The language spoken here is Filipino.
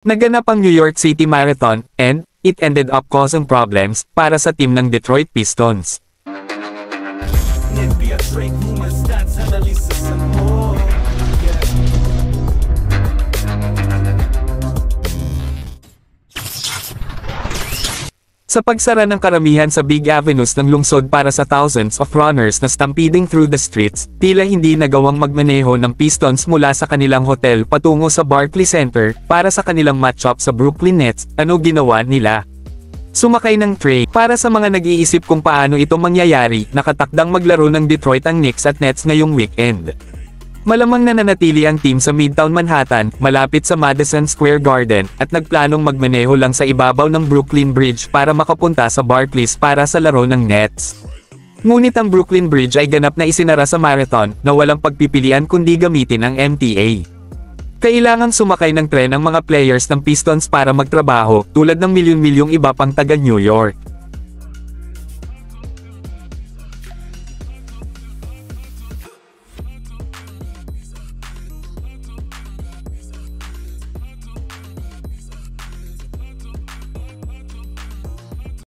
Naganap ang New York City Marathon, and it ended up causing problems para sa team ng Detroit Pistons. Sa pagsara ng karamihan sa big avenues ng lungsod para sa thousands of runners na stampeding through the streets, tila hindi nagawang magmaneho ng Pistons mula sa kanilang hotel patungo sa Barclays Center para sa kanilang matchup sa Brooklyn Nets. Ano ginawa nila? Sumakay ng train. Para sa mga nag-iisip kung paano ito mangyayari, nakatakdang maglaro ng Detroit ang Knicks at Nets ngayong weekend. Malamang nananatili ang team sa Midtown Manhattan, malapit sa Madison Square Garden, at nagplanong magmaneho lang sa ibabaw ng Brooklyn Bridge para makapunta sa Barclays para sa laro ng Nets. Ngunit ang Brooklyn Bridge ay ganap na isinara sa marathon, na walang pagpipilian kundi gamitin ang MTA. Kailangang sumakay ng tren ang mga players ng Pistons para magtrabaho, tulad ng milyon-milyong iba pang taga New York.